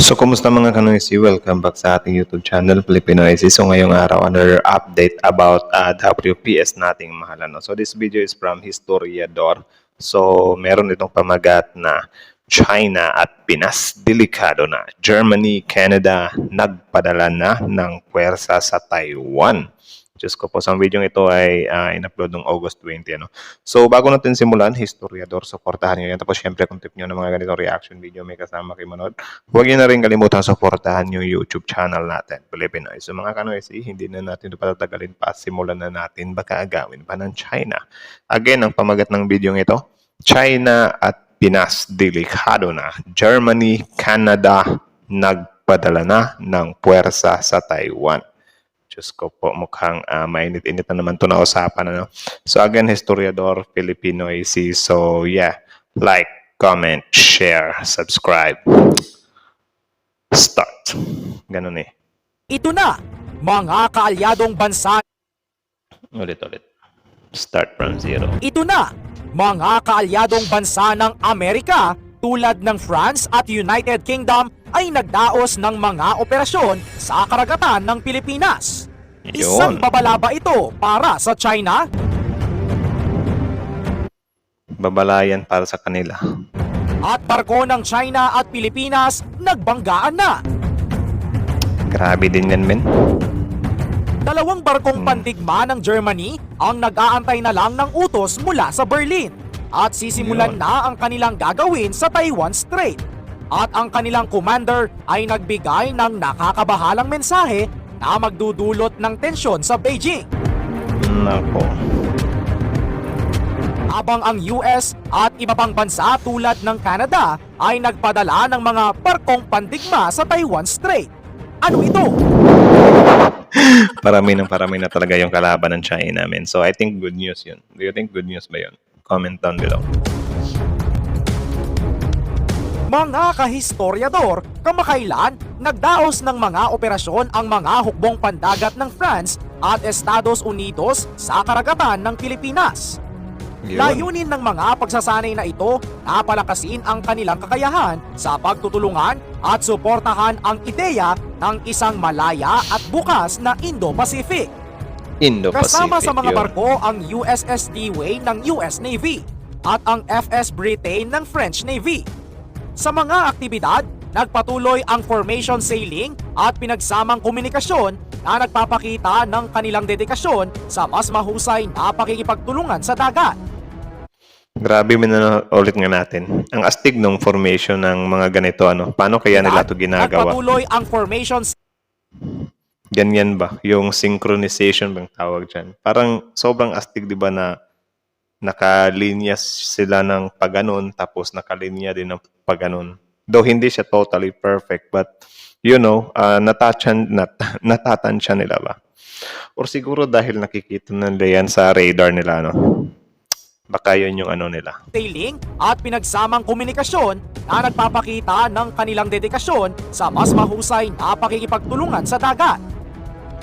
So, kumusta mga kanoysi? Welcome back sa ating YouTube channel, Filipinoysi. So, ngayong araw, another update about WPS nating mahal. So, this video is from Historiador. So, meron itong pamagat na China at Pinas, delikado na. Germany, Canada, nagpadala na ng puwersa sa Taiwan. Diyos ko po, sa video ito ay in-upload noong August 20. So, bago natin simulan, Historiador, supportahan nyo yan. Tapos, syempre, kung tip nyo ng mga ganitong reaction video, may kasama kayo manood. Huwag nyo na rin kalimutan supportahan yung YouTube channel natin, Filipinoy. So, mga kanoysi, hindi na natin ito patatagalin pa. Simulan na natin, baka agawin pa ng China. Again, ang pamagat ng video ito, China at Pinas, delikado na. Germany, Canada, nagpadala na ng puwersa sa Taiwan. Diyos ko po, mukhang mainit-init na naman ito na usapan. So again, Historiador, Filipinoysi. So yeah, like, comment, share, subscribe. Start. Ganun eh. Ito na, mga kaalyadong bansa. Ulit. Start from zero. Ito na, mga kaalyadong bansa ng Amerika tulad ng France at United Kingdom ay nagdaos ng mga operasyon sa karagatan ng Pilipinas. Isang babala ba ito para sa China? Babalayan para sa kanila. At barko ng China at Pilipinas nagbanggaan na. Grabe din yan, men. Dalawang barkong pandigma ng Germany ang nag-aantay na lang ng utos mula sa Berlin at sisimulan na ang kanilang gagawin sa Taiwan Strait. At ang kanilang commander ay nagbigay ng nakakabahalang mensahe na magdudulot ng tensyon sa Beijing. Nako. Habang ang US at iba pang bansa tulad ng Canada ay nagpadala ng mga barkong pandigma sa Taiwan Strait. Ano ito? Parami na talaga yung kalaban ng China, men. So I think good news yun. Do you think good news ba yun? Comment down below. Mga kahistoryador, kamakailan nagdaos ng mga operasyon ang mga hukbong pandagat ng France at Estados Unidos sa karagatan ng Pilipinas. Layunin ng mga pagsasanay na ito na palakasin ang kanilang kakayahan sa pagtutulungan at suportahan ang ideya ng isang malaya at bukas na Indo-Pacific. Kasama sa mga barko ang USS Dewey ng US Navy at ang FS Britain ng French Navy. Sa mga aktibidad, nagpatuloy ang formation sailing at pinagsamang komunikasyon na nagpapakita ng kanilang dedikasyon sa mas mahusay na pakikipagtulungan sa dagat. Grabe, ulit nga natin. Ang astig ng formation ng mga ganito, Paano kaya nila ito ginagawa? Nagpatuloy ang formation. Ganyan ba? Yung synchronization bang tawag dyan? Parang sobrang astig, di ba, na nakalinya sila ng paganon tapos nakalinya din ng paganon. Though hindi siya totally perfect, but natatansya nila ba? Or siguro dahil nakikita nila yan sa radar nila, Baka yun yung nila. Sailing at pinagsamang komunikasyon na nagpapakita ng kanilang dedikasyon sa mas mahusay na pakikipagtulungan sa dagat.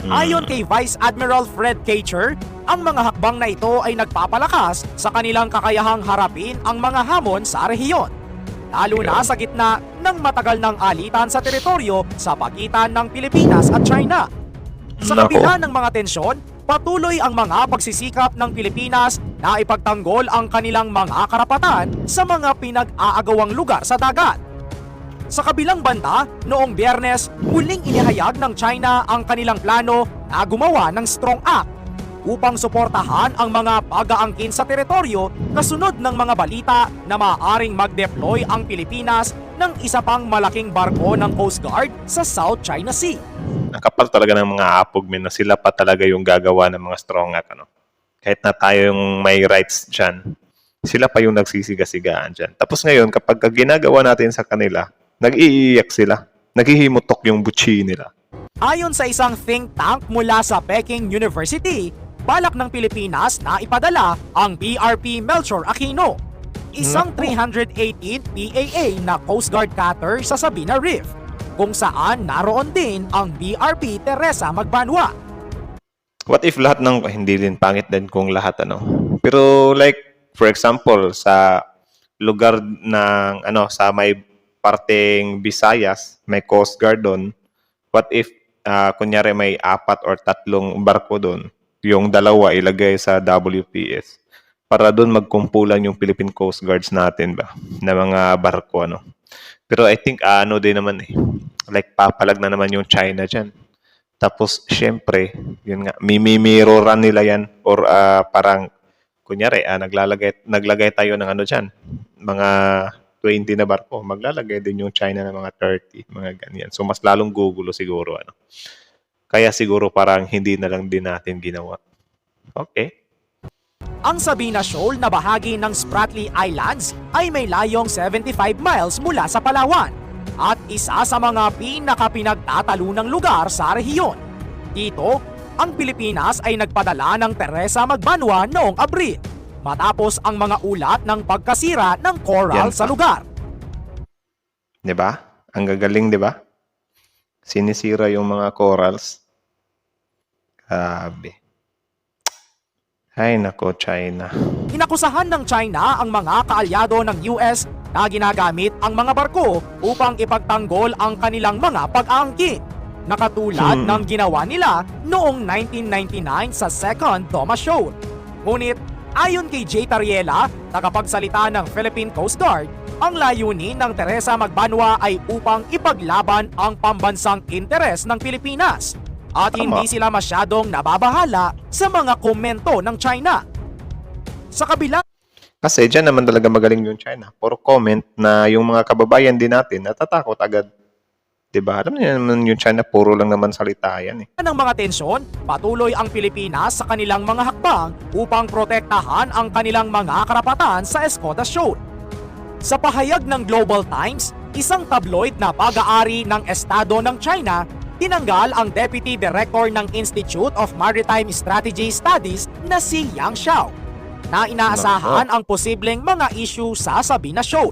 Ayon kay Vice Admiral Fred Kacher, ang mga hakbang na ito ay nagpapalakas sa kanilang kakayahang harapin ang mga hamon sa rehiyon, lalo na sa gitna ng matagal ng alitan sa teritoryo sa pagitan ng Pilipinas at China. Sa kabila ng mga tensyon, patuloy ang mga pagsisikap ng Pilipinas na ipagtanggol ang kanilang mga karapatan sa mga pinag-aagawang lugar sa dagat. Sa kabilang banda, noong Biyernes, muling inihayag ng China ang kanilang plano na gumawa ng Strong Act upang suportahan ang mga pag-aangkin sa teritoryo kasunod ng mga balita na maaaring mag-deploy ang Pilipinas ng isa pang malaking barko ng Coast Guard sa South China Sea. Nakapal talaga ng mga apog, men, na sila pa talaga yung gagawa ng mga Strong Act, Kahit na tayo yung may rights dyan, sila pa yung nagsisiga-sigaan dyan. Tapos ngayon, kapag ginagawa natin sa kanila, nag-iiyak sila. Naghihimutok yung butchi nila. Ayon sa isang think tank mula sa Peking University, balak ng Pilipinas na ipadala ang BRP Melchor Aquino, isang 318 PAA na Coast Guard cutter sa Sabina Reef, kung saan naroon din ang BRP Teresa Magbanwa. What if lahat ng, hindi din pangit din kung lahat, Pero like, for example, sa lugar ng, sa may parteng Visayas, may Coast Guard doon. What if, kunyari may 4 or 3 barko doon, yung dalawa ilagay sa WPS para doon magkumpulan yung Philippine Coast Guards natin ba na mga barko ano. Pero I think ano din naman like papalag na naman yung China dyan. Tapos syempre, yun nga, mimimiroran nila yan or parang kunyari naglagay tayo ng ano dyan, mga 20 na barko, maglalagay din yung China ng mga 30, mga ganyan. So mas lalong gugulo siguro ano. Kaya siguro parang hindi na lang din natin ginawa. Okay. Ang Sabina Shoal na bahagi ng Spratly Islands ay may layong 75 miles mula sa Palawan at isa sa mga pinakapinagtatalunang lugar sa rehiyon. Dito, ang Pilipinas ay nagpadala ng Teresa Magbanwa noong Abril matapos ang mga ulat ng pagkasira ng coral Yan sa pa. lugar. 'Di ba? Ang gagaling, 'di ba? Sinisira yung mga corals. Grabe. Ay nako, China. Inakusahan ng China ang mga kaalyado ng US na ginagamit ang mga barko upang ipagtanggol ang kanilang mga pag-aangkin, nakatulad ng ginawa nila noong 1999 sa Second Thomas Shoal. Ngunit ayon kay Jay Tariela, tagapagsalita ng Philippine Coast Guard, ang layunin ng Teresa Magbanwa ay upang ipaglaban ang pambansang interes ng Pilipinas at Tama. hindi sila masyadong nababahala sa mga komento ng China. Sa kabila Kasi dyan naman talaga magaling yung China. Puro comment na yung mga kababayan din natin natatakot agad. 'Di ba? Alam niyo naman yung China, puro lang naman salita yan ng mga tensyon, patuloy ang Pilipinas sa kanilang mga hakbang upang protektahan ang kanilang mga karapatan sa Escoda Shoal. Sa pahayag ng Global Times, isang tabloid na pag-aari ng Estado ng China, tinanggal ang Deputy Director ng Institute of Maritime Strategy Studies na si Yang Xiao, na inaasahan ang posibleng mga issue sa Sabina Shoal.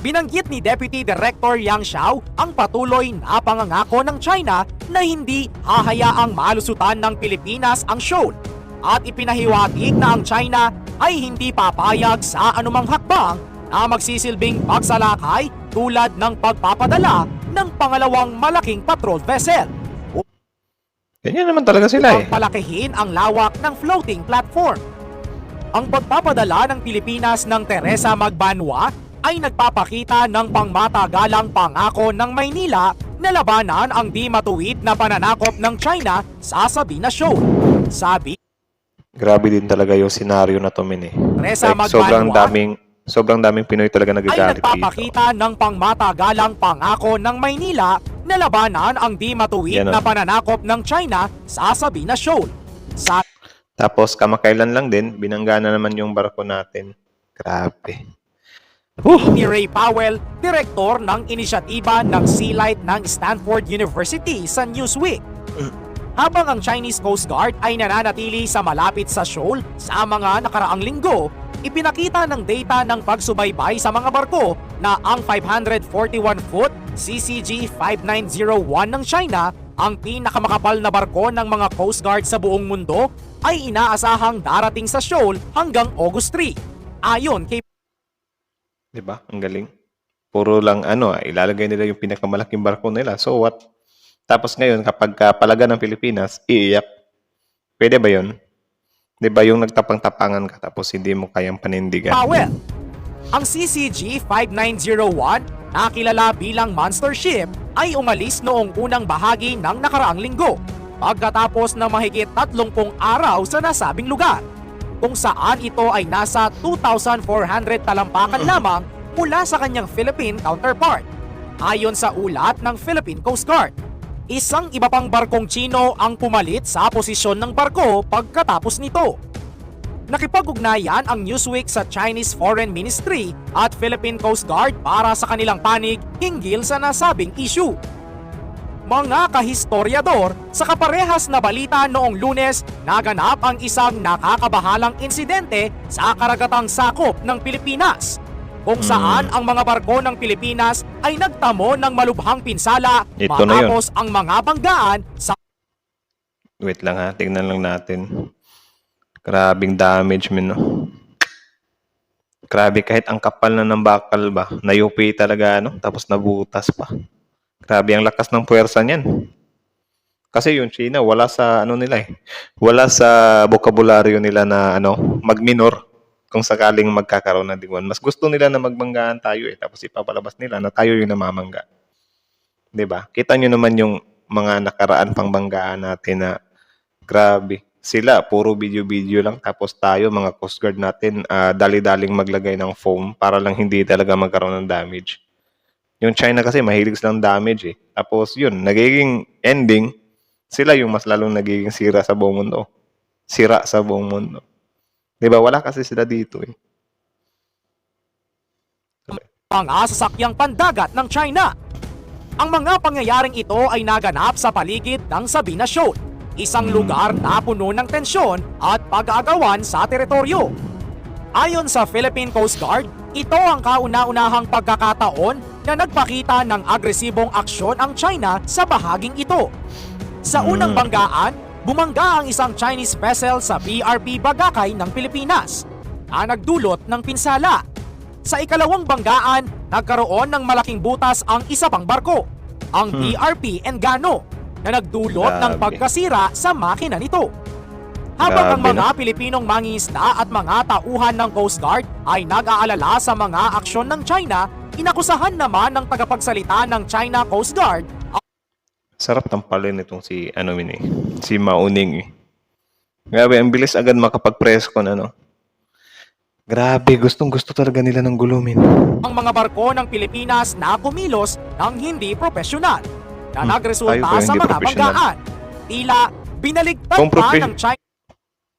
Binanggit ni Deputy Director Yang Xiao ang patuloy na pangangako ng China na hindi hahayaang malusutan ng Pilipinas ang shoal at ipinahiwatig na ang China ay hindi papayag sa anumang hakbang na magsisilbing pagsalakay tulad ng pagpapadala ng pangalawang malaking patrol vessel Ganyan naman talaga sila upang palakihin ang lawak ng floating platform. Ang pagpapadala ng Pilipinas ng Teresa Magbanwa ay nagpapakita ng pangmatagalang pangako ng Maynila na labanan ang di matuwid na pananakop ng China sa Sabina Shoal. Sabi Grabe din talaga yung senaryo na to, min Teresa Like, sobrang Magbanwa daming Pinoy talaga ay nagagalit dito. nagpapakita ng pangmatagalang pangako ng Maynila na labanan ang di matuwid Yan, na pananakop ng China sa Sabina Shoal. Sa Tapos kamakailan lang din, binangga na naman yung barko natin. Grabe. ni Ray Powell, direktor ng inisyatiba ng Sea Light ng Stanford University sa Newsweek. Habang ang Chinese Coast Guard ay nananatili sa malapit sa shoal sa mga nakaraang linggo, ipinakita ng data ng pagsubaybay sa mga barko na ang 541-foot CCG 5901 ng China, ang pinakamakapal na barko ng mga Coast Guard sa buong mundo, ay inaasahang darating sa shoal hanggang August 3. Ayon kay 'Di ba? Ang galing. Puro lang ilalagay nila yung pinakamalaking barko nila. So what? Tapos ngayon, kapag palaga ng Pilipinas, iiyak. Pwede ba yun? 'Di ba yung nagtapang-tapangan ka tapos hindi mo kayang panindigan? Powell. Ang CCG 5901, na kilala bilang monster ship, ay umalis noong unang bahagi ng nakaraang linggo pagkatapos ng mahigit 30 araw sa nasabing lugar, kung saan ito ay nasa 2,400 talampakan lamang mula sa kanyang Philippine counterpart. Ayon sa ulat ng Philippine Coast Guard, isang iba pang barkong Chino ang pumalit sa posisyon ng barko pagkatapos nito. Nakipag-ugnayan ang Newsweek sa Chinese Foreign Ministry at Philippine Coast Guard para sa kanilang panig hinggil sa nasabing issue. Mga kahistoryador, sa kaparehas na balita noong Lunes, naganap ang isang nakakabahalang insidente sa karagatang sakop ng Pilipinas, kung saan ang mga barko ng Pilipinas ay nagtamo ng malubhang pinsala Ito na yun. matapos ang mga banggaan sa Wait lang ha, tingnan lang natin. Grabing damage, min, no? Grabe, kahit ang kapal na ng bakal ba, nayupi talaga ano, tapos nabutas pa. Grabe ang lakas ng puwersa niyan. Kasi yung China, wala sa ano nila eh. Wala sa bokabularyo nila na ano, mag-minor kung sakaling magkakaroon ng digmaan. Mas gusto nila na magbanggaan tayo eh. Tapos ipapalabas nila na tayo yung namamangga. 'Di ba? Kita nyo naman yung mga nakaraan pang banggaan natin na grabe. Sila, puro video-video lang. Tapos tayo, mga Coast Guard natin, dali-daling maglagay ng foam para lang hindi talaga magkaroon ng damage. Yung China kasi mahilig silang damage eh. Tapos yun, nagiging ending, sila yung mas lalong nagiging sira sa buong mundo. Sira sa buong mundo. 'Di ba? Wala kasi sila dito eh. Mga sasakyang pandagat ng China. Ang mga pangyayaring ito ay naganap sa paligid ng Sabina Shoal, isang lugar na puno ng tensyon at pag-aagawan sa teritoryo. Ayon sa Philippine Coast Guard, ito ang kauna-unahang pagkakataon na nagpakita ng agresibong aksyon ang China sa bahaging ito. Sa unang banggaan, bumangga ang isang Chinese vessel sa PRP Bagakay ng Pilipinas na nagdulot ng pinsala. Sa ikalawang banggaan, nagkaroon ng malaking butas ang isa pang barko, ang PRP Engano, na nagdulot ng Grabe. pagkasira sa makina nito. Habang ang Grabe, mga Pilipinong mangingisda at mga tauhan ng Coast Guard ay nag-aalala sa mga aksyon ng China, inakusahan naman ng tagapagsalita ng China Coast Guard Sarap tampalin itong si ano yun eh, si Mauning eh. Grabe, ang bilis agad makapag-press con ano. Grabe, gustong-gusto talaga nila ng gulumin. ang mga barko ng Pilipinas na kumilos ng hindi profesional na nagresulta tayo ba sa hindi mga professional? banggaan. Tila binaligtad Kung pa ng China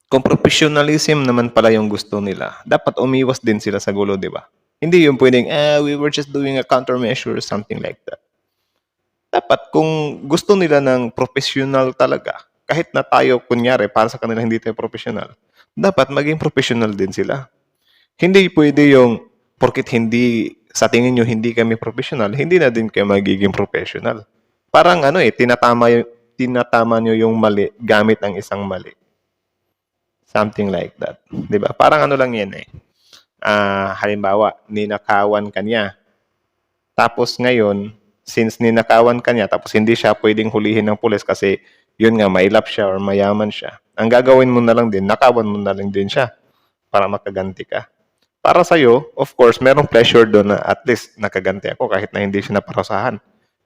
Kung professionalism naman pala yung gusto nila, dapat umiwas din sila sa gulo, di ba? Hindi yung pwedeng, we were just doing a countermeasure or something like that. Dapat kung gusto nila ng professional talaga, kahit na tayo, kunyari, para sa kanila hindi tayo professional, dapat maging professional din sila. Hindi pwede yung, porkit hindi, sa tingin nyo hindi kami professional, hindi na din kayo magiging professional. Parang ano eh, tinatama nyo yung mali gamit ang isang mali. Something like that. 'Di ba? Parang ano lang yan eh. Halimbawa, ninakawan ka niya. Tapos ngayon, since ninakawan ka niya, tapos hindi siya pwedeng hulihin ng pulis kasi yun nga, mailap siya or mayaman siya. Ang gagawin mo na lang din, nakawan mo na lang din siya para makaganti ka. Para sa'yo, of course, merong pleasure doon na at least nakaganti ako kahit na hindi siya naparusahan.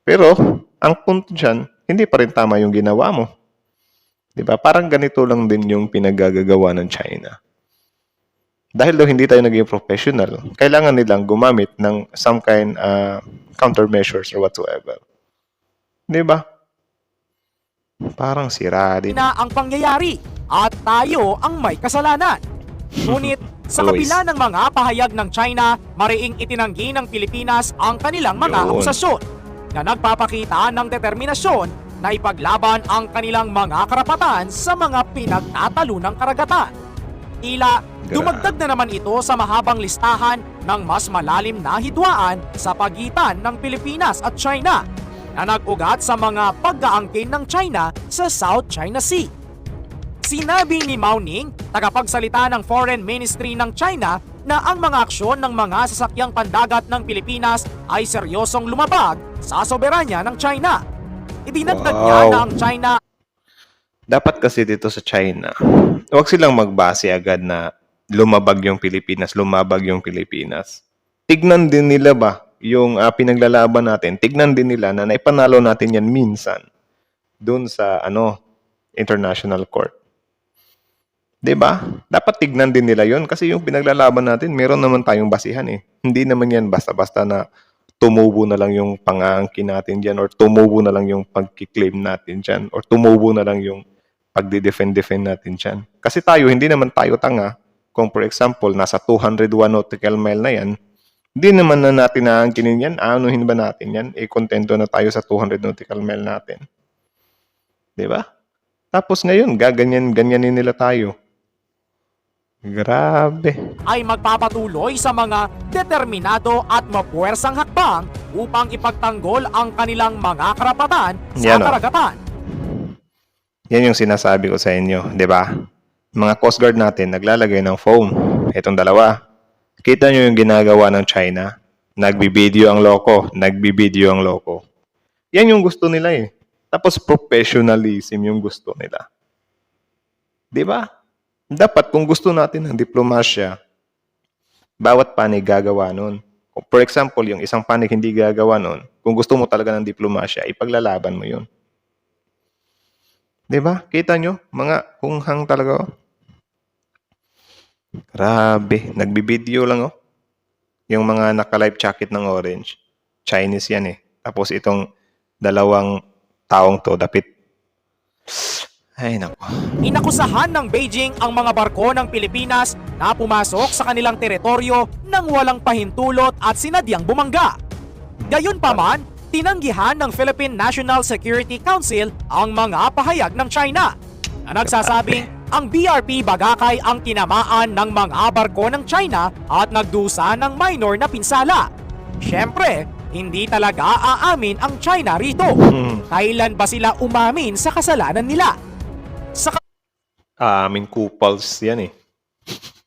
Pero, ang punto dyan, hindi pa rin tama yung ginawa mo. Diba? Parang ganito lang din yung pinagagagawa ng China. Dahil daw hindi tayo naging professional, kailangan nilang gumamit ng some kind countermeasures or whatsoever. Diba? Parang sira din. ang pangyayari at tayo ang may kasalanan. Ngunit sa Always. kabila ng mga pahayag ng China, mariing itinanggi ng Pilipinas ang kanilang mga Yun. akusasyon na nagpapakita ng determinasyon na ipaglaban ang kanilang mga karapatan sa mga pinagtatalunang karagatan. Tila dumagdag na naman ito sa mahabang listahan ng mas malalim na hidwaan sa pagitan ng Pilipinas at China na nag-ugat sa mga pag-aangkin ng China sa South China Sea. Sinabi ni Mao Ning, tagapagsalita ng Foreign Ministry ng China, na ang mga aksyon ng mga sasakyang pandagat ng Pilipinas ay seryosong lumabag sa soberanya ng China. Idinagdag niya Wow. na ang China Dapat kasi dito sa China, huwag silang magbase agad na lumabag yung Pilipinas. Tignan din nila ba yung pinaglalaban natin, tignan din nila na naipanalo natin yan minsan doon sa international court. 'Di ba? Dapat tignan din nila yon kasi yung pinaglalaban natin, meron naman tayong basihan eh. Hindi naman yan basta-basta na tumubo na lang yung pang-aangkin natin dyan or tumubo na lang yung pag-claim natin dyan or tumubo na lang yung pagdi-defend natin dyan. Kasi tayo, hindi naman tayo tanga. Kung for example, nasa 201 nautical mile na yan, hindi naman na natin naangkinin yan. Anuhin ba natin yan? Kontento na tayo sa 200 nautical mile natin. 'Di ba? Tapos ngayon, ganyanin nila tayo. Grabe. ay magpapatuloy sa mga determinado at mapuwersang hakbang upang ipagtanggol ang kanilang mga karapatan sa Yan, oh. karagatan. Yan yung sinasabi ko sa inyo, 'di ba? Mga Coast Guard natin naglalagay ng foam. Itong dalawa. Kita nyo yung ginagawa ng China? Nagbibideo ang loko, nagbibideo ang loko. Yan yung gusto nila eh. Tapos professionalism yung gusto nila. Di ba? Dapat kung gusto natin ng diplomasya, bawat panig gagawa nun. For example, yung isang panig hindi gagawa nun, kung gusto mo talaga ng diplomasya, ipaglalaban mo yun. Di ba? Kita nyo? Mga hunghang talaga. Grabe. Nagbibideo lang oh. Yung mga naka-live jacket ng orange. Chinese yan eh. Tapos itong dalawang taong to, dapit. Ay, naku. Inakusahan ng Beijing ang mga barko ng Pilipinas na pumasok sa kanilang teritoryo nang walang pahintulot at sinadyang bumangga. Gayunpaman, tinanggihan ng Philippine National Security Council ang mga pahayag ng China na nagsasabing ang BRP Bagakay ang tinamaan ng mga barko ng China at nagdusa ng minor na pinsala. Siyempre, hindi talaga aamin ang China rito. Kailan ba sila umamin sa kasalanan nila? Sa Aming kupals yan eh.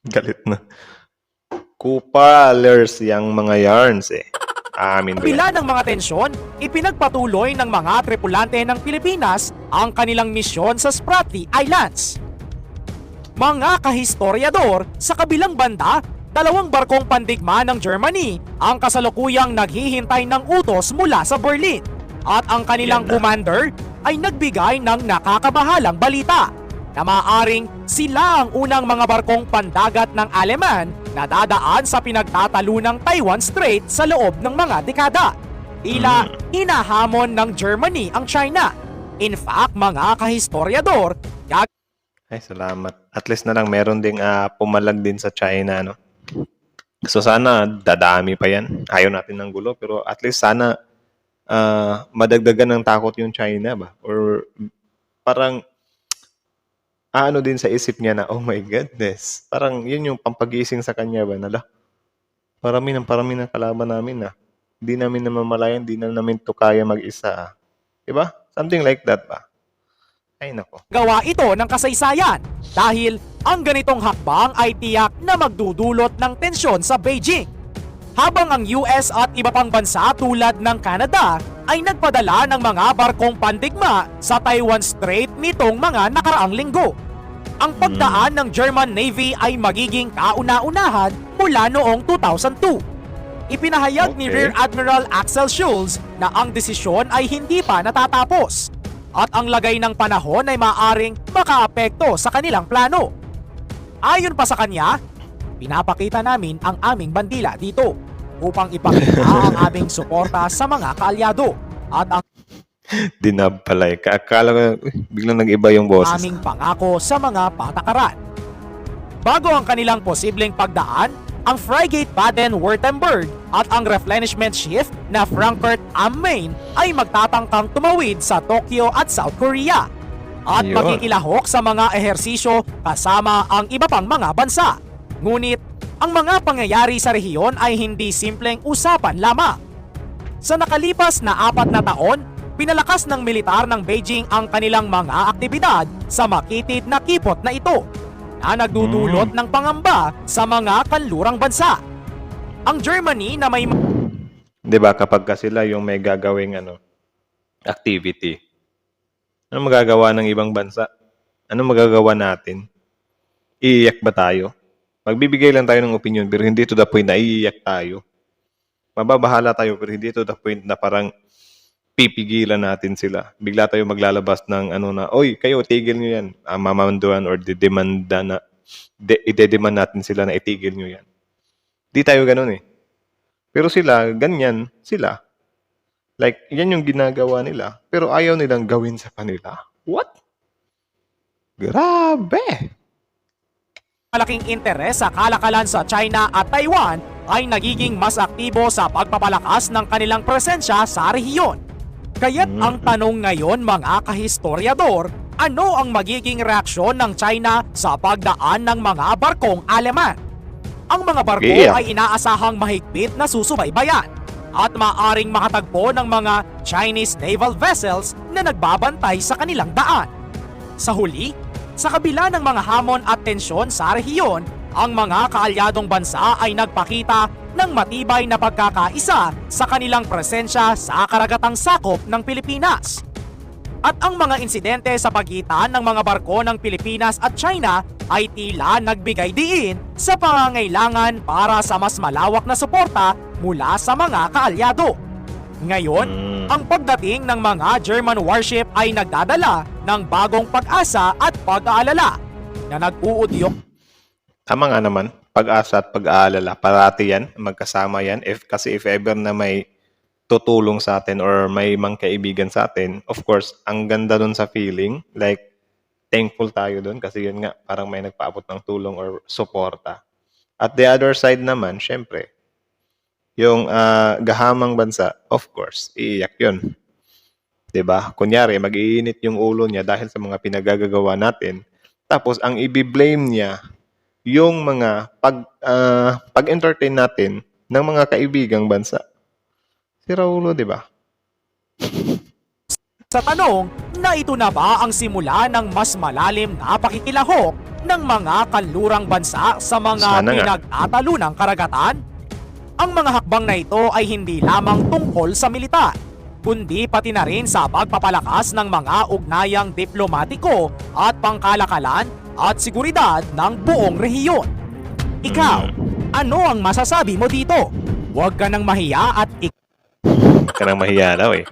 Galit na. Kupalers yang mga yarns eh. Amin ba yan? kabila ng mga tensyon, ipinagpatuloy ng mga tripulante ng Pilipinas ang kanilang misyon sa Spratly Islands. Mga kahistoryador, sa kabilang banda, dalawang barkong pandigma ng Germany ang kasalukuyang naghihintay ng utos mula sa Berlin at ang kanilang commander ay nagbigay ng nakakabahalang balita na maaaring sila ang unang mga barkong pandagat ng Aleman na dadaan sa pinagtatalunang Taiwan Strait sa loob ng mga dekada. Tila hinahamon ng Germany ang China. In fact, mga kahistoryador, Ay, salamat. At least na lang meron ding pumalag din sa China, no? So sana dadami pa yan. Ayaw natin ng gulo, pero at least sana madagdagan ng takot yung China ba? Or parang ano din sa isip niya na, oh my goodness. Parang yun yung pampagising sa kanya ba? Nala, parami ng kalaban namin na. Hindi namin namamalayan, hindi na namin to kaya mag-isa. Diba? Something like that ba? Ay, nako. gawa ito ng kasaysayan dahil ang ganitong hakbang ay tiyak na magdudulot ng tensyon sa Beijing. Habang ang US at iba pang bansa tulad ng Canada ay nagpadala ng mga barkong pandigma sa Taiwan Strait nitong mga nakaraang linggo. Ang pagdaan ng German Navy ay magiging kauna-unahan mula noong 2002. Ipinahayag ni Okay. Rear Admiral Axel Schulz na ang desisyon ay hindi pa natatapos at ang lagay ng panahon ay maaring makaapekto sa kanilang plano. Ayon pa sa kanya, pinapakita namin ang aming bandila dito upang ipakita ang aming suporta sa mga kaalyado at ang Dinab pala eh. Akala ko, biglang nag-iba yung boses. aming pangako sa mga patakaran. Bago ang kanilang posibleng pagdaan, ang Frigate Baden-Württemberg at ang replenishment ship na Frankfurt am Main ay magtatangkang tumawid sa Tokyo at South Korea at Yun. makikilahok sa mga ehersisyo kasama ang iba pang mga bansa. Ngunit, ang mga pangyayari sa rehiyon ay hindi simpleng usapan lamang. Sa nakalipas na 4 na taon, pinalakas ng militar ng Beijing ang kanilang mga aktibidad sa makitid na kipot na ito na nagdudulot ng pangamba sa mga kanlurang bansa. Ang Germany na may 'Di ba kapag ka sila yung may gagawing activity. Ano magagawa ng ibang bansa? Ano magagawa natin? Iiyak ba tayo? Magbibigay lang tayo ng opinion pero hindi to the point na iiyak tayo. Mababahala tayo pero hindi to the point na parang pipigilan natin sila. Bigla tayo maglalabas ng oy, kayo tigil nyo yan. Mamanduan or ide-demand natin sila na itigil nyo yan. Di tayo ganun eh. Pero sila, ganyan sila. Like, yan yung ginagawa nila. Pero ayaw nilang gawin sa kanila. What? Grabe! malaking interes sa kalakalan sa China at Taiwan ay nagiging mas aktibo sa pagpapalakas ng kanilang presensya sa rehiyon. Kaya't ang tanong ngayon mga kahistoryador, ano ang magiging reaksyon ng China sa pagdaan ng mga barkong Aleman? Ang mga barko Yeah. ay inaasahang mahigpit na susubaybayan at maaring makatagpo ng mga Chinese naval vessels na nagbabantay sa kanilang daan. Sa huli, sa kabila ng mga hamon at tensyon sa rehiyon, ang mga kaalyadong bansa ay nagpakita ng matibay na pagkakaisa sa kanilang presensya sa karagatang sakop ng Pilipinas. At ang mga insidente sa pagitan ng mga barko ng Pilipinas at China ay tila nagbigay diin sa pangangailangan para sa mas malawak na suporta mula sa mga kaalyado. Ngayon, ang pagdating ng mga German warship ay nagdadala ng bagong pag-asa at pag-aalala na nag-uudyok. Tama nga naman, pag-asa at pag-aalala, parati yan, magkasama yan. Kasi if ever na may tutulong sa atin or may kaibigan sa atin, of course, ang ganda dun sa feeling, like, thankful tayo dun kasi yun nga, parang may nagpaabot ng tulong or suporta. At the other side naman, syempre, yung gahamang bansa, of course, iiyak yun. 'Di ba? Kunyari, mag-iinit yung ulo niya dahil sa mga pinagagagawa natin. Tapos, ang i-blame niya, yung mga pag-entertain natin ng mga kaibigang bansa. Sira ulo, 'di ba? Sa tanong na ito na ba ang simula ng mas malalim na pakikilahok ng mga kanlurang bansa sa mga Sana nga. pinagtatalunang karagatan? Ang mga hakbang na ito ay hindi lamang tungkol sa militar, kundi pati na rin sa pagpapalakas ng mga ugnayang diplomatiko at pangkalakalan at seguridad ng buong rehiyon. Ikaw, ano ang masasabi mo dito? Huwag ka nang mahiya at Ka nang mahiya daw eh.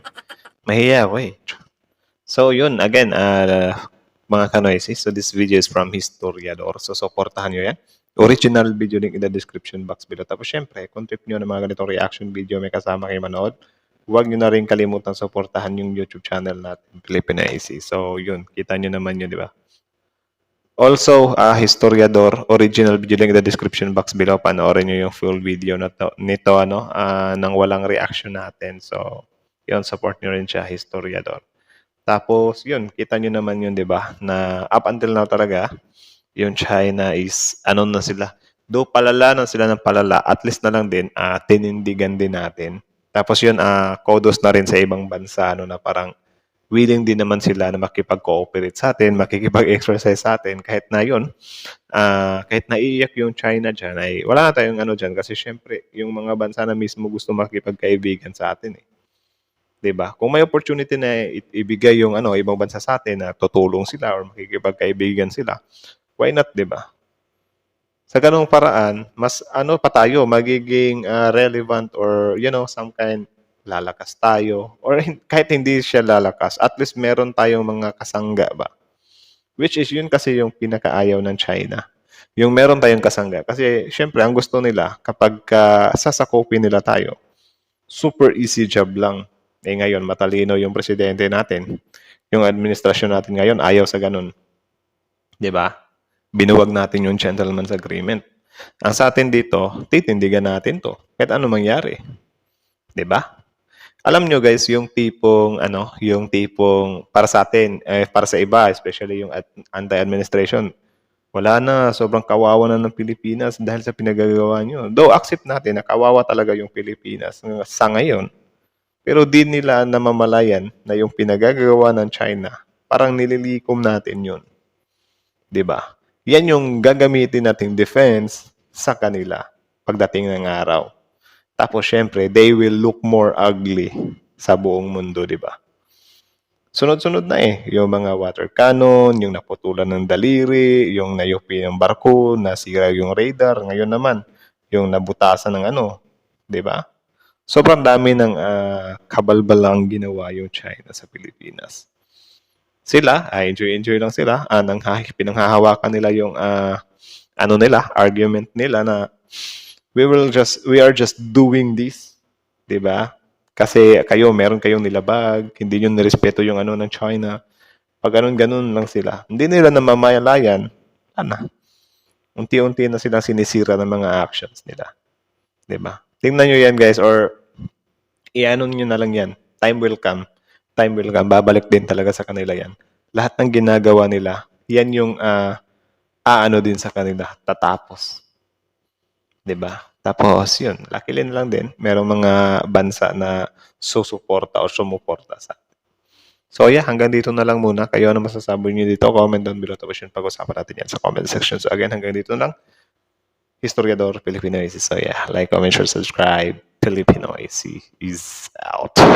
Mahiya ako eh. So yun, again, mga kanoisis, so this video is from Historiador. So supportahan nyo yan. Original video link in the description box below. Tapos syempre, kung trip nyo ng mga ganitong reaction video may kasama kayo manood, huwag nyo na rin kalimutan supportahan yung YouTube channel natin, Filipino AC. So yun, kita nyo naman yun, di ba? Also, Historiador, original video link in the description box below. Panoorin nyo yung full video nito nang walang reaction natin. So, yun, support nyo rin siya, Historiador. Tapos, yun, kita nyo naman yun, di ba? Na up until now talaga, yung China is, na sila. Though palala na sila ng palala, at least na lang din, tinindigan din natin. Tapos yun, kudos na rin sa ibang bansa, na parang willing din naman sila na makipag-cooperate sa atin, makikipag-exercise sa atin, kahit na yun, kahit naiiyak yung China dyan, ay wala na tayong dyan, kasi syempre, yung mga bansa na mismo gusto makipagkaibigan sa atin eh. 'Di ba? Kung may opportunity na ibigay yung ibang bansa sa atin na tutulong sila or makikipagkaibigan sila, why not, 'di ba? Sa ganung paraan, mas pa tayo magiging relevant or some kind lalakas tayo or kahit hindi siya lalakas, at least meron tayong mga kasangga ba? Which is yun kasi yung pinakaayaw ng China. Yung meron tayong kasangga. Kasi syempre ang gusto nila kapag sasakupin nila tayo, super easy job lang. Eh ngayon, matalino yung presidente natin. Yung administrasyon natin ngayon, ayaw sa ganun. 'Di ba? Binuwag natin yung gentleman's agreement. Ang sa atin dito, titindigan natin to. Kahit ano mangyari. 'Di ba? Alam nyo guys, yung tipong para sa atin, para sa iba, especially yung anti-administration, wala na, sobrang kawawa na ng Pilipinas dahil sa pinagagawa nyo. Though accept natin na kawawa talaga yung Pilipinas sa ngayon, pero di nila namamalayan na yung pinagagawa ng China, parang nililikom natin yun. 'Di ba? Yan yung gagamitin nating defense sa kanila pagdating ng araw. Tapos syempre, they will look more ugly sa buong mundo, 'di ba? Sunod-sunod na yung mga water cannon, yung naputulan ng daliri, yung nayupi ng barko, nasira yung radar, ngayon naman yung nabutasan ng 'di ba? Sobrang dami ng kabalbalang ginawa yung China sa Pilipinas. Sila, enjoy lang sila. Pinanghahawakan nila yung argument nila na we are just doing this, 'di ba? Kasi meron kayong nilabag, hindi niyo nirespeto yung ng China. Pag ganun lang sila. Hindi nila namamalayan, unti-unti na silang sinisira ng mga actions nila. 'Di ba? Tingnan niyo yan guys, or niyo na lang yan. Time will come, babalik din talaga sa kanila yan. Lahat ng ginagawa nila, yan yung din sa kanila, tatapos. 'Di ba? Tapos yun, luckily na lang din, merong mga bansa na susuporta o sumuporta sa atin. So yeah, hanggang dito na lang muna. Kayo ano masasabi niyo dito? Comment down below, tapos yun pag-usapan natin yan sa comment section. So again, hanggang dito lang. Historiador Filipino AC. So yeah, like, comment, share, subscribe. Filipino AC is out.